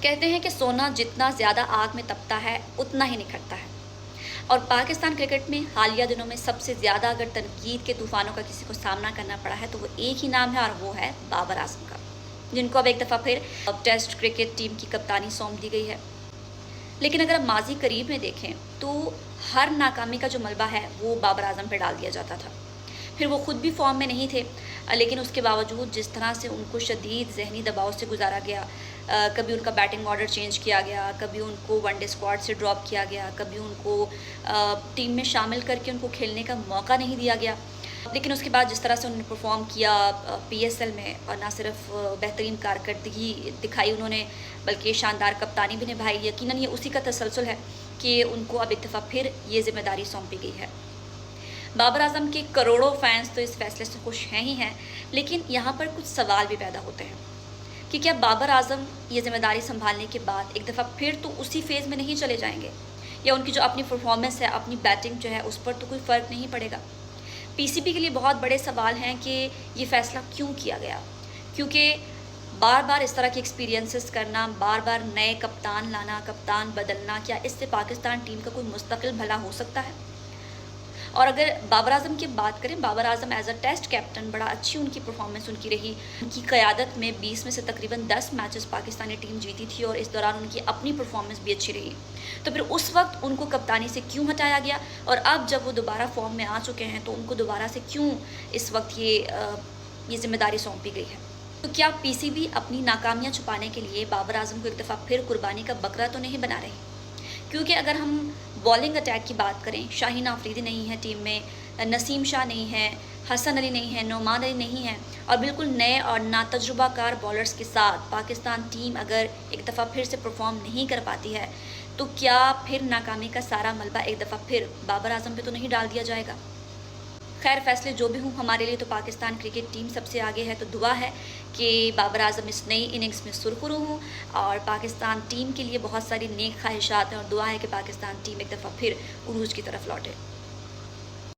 कहते हैं कि सोना जितना ज़्यादा आग में तपता है उतना ही निखरता है। और पाकिस्तान क्रिकेट में हालिया दिनों में सबसे ज़्यादा अगर तनकीद के तूफानों का किसी को सामना करना पड़ा है तो वो एक ही नाम है और वो है बाबर आजम का, जिनको अब एक दफ़ा फिर टेस्ट क्रिकेट टीम की कप्तानी सौंप दी गई है। लेकिन अगर हम माजी करीब में देखें तो हर नाकामी का जो मलबा है वो बाबर आजम पर डाल दिया जाता था। फिर वो खुद भी फॉर्म में नहीं थे, लेकिन उसके बावजूद जिस तरह से उनको शदीद जहनी दबाव से गुजारा गया, कभी उनका बैटिंग ऑर्डर चेंज किया गया, कभी उनको वनडे स्क्वाड से ड्रॉप किया गया, कभी उनको टीम में शामिल करके उनको खेलने का मौका नहीं दिया गया। लेकिन उसके बाद जिस तरह से उन्होंने परफॉर्म किया पीएसएल में, और ना सिर्फ बेहतरीन कारकर्दगी दिखाई उन्होंने बल्कि शानदार कप्तानी भी निभाई, यकीनन ये उसी का तसलसल है कि उनको अब एक दफ़ा फिर ये जिम्मेदारी सौंपी गई है। बाबर आजम के करोड़ों फैंस तो इस फैसले से खुश हैं ही हैं, लेकिन यहाँ पर कुछ सवाल भी पैदा होते हैं कि क्या बाबर आजम ये जिम्मेदारी संभालने के बाद एक दफ़ा फिर तो उसी फेज़ में नहीं चले जाएंगे, या उनकी जो अपनी परफॉर्मेंस है, अपनी बैटिंग जो है, उस पर तो कोई फ़र्क नहीं पड़ेगा। पीसीबी के लिए बहुत बड़े सवाल हैं कि ये फ़ैसला क्यों किया गया, क्योंकि बार बार इस तरह के एक्सपीरियंसेस करना, बार बार नए कप्तान लाना, कप्तान बदलना, क्या इससे पाकिस्तान टीम का कोई मुस्तकिल भला हो सकता है? और अगर बाबर आजम की बात करें, Babar Azam as a test captain बड़ा अच्छी उनकी परफॉर्मेंस उनकी रही। उनकी क़यादत में 20 में से तकरीबन 10 मैचेस पाकिस्तानी टीम जीती थी और इस दौरान उनकी अपनी परफॉर्मेंस भी अच्छी रही। तो फिर उस वक्त उनको कप्तानी से क्यों हटाया गया, और अब जब वो दोबारा फॉर्म में आ चुके हैं तो उनको दोबारा से क्यों इस वक्त ये जिम्मेदारी सौंपी गई है? तो क्या पीसीबी अपनी नाकामियाँ छुपाने के लिए बाबर आजम को एक दफ़ा फिर कुर्बानी का बकरा तो नहीं बना रही? क्योंकि अगर हम बॉलिंग अटैक की बात करें, शाहीन आफरीदी नहीं है टीम में, नसीम शाह नहीं है, हसन अली नहीं है, नोमान अली नहीं है, और बिल्कुल नए और नातजुर्बाकार बॉलर्स के साथ पाकिस्तान टीम अगर एक दफ़ा फिर से परफॉर्म नहीं कर पाती है तो क्या फिर नाकामी का सारा मलबा एक दफ़ा फिर बाबर आजम पे तो नहीं डाल दिया जाएगा? खैर, फैसले जो भी हों, हमारे लिए तो पाकिस्तान क्रिकेट टीम सबसे आगे है। तो दुआ है कि बाबर आजम इस नई इनिंग्स में सुरखरू हों, और पाकिस्तान टीम के लिए बहुत सारी नेक ख्वाहिशात हैं, और दुआ है कि पाकिस्तान टीम एक दफ़ा फिर उरूज की तरफ लौटे।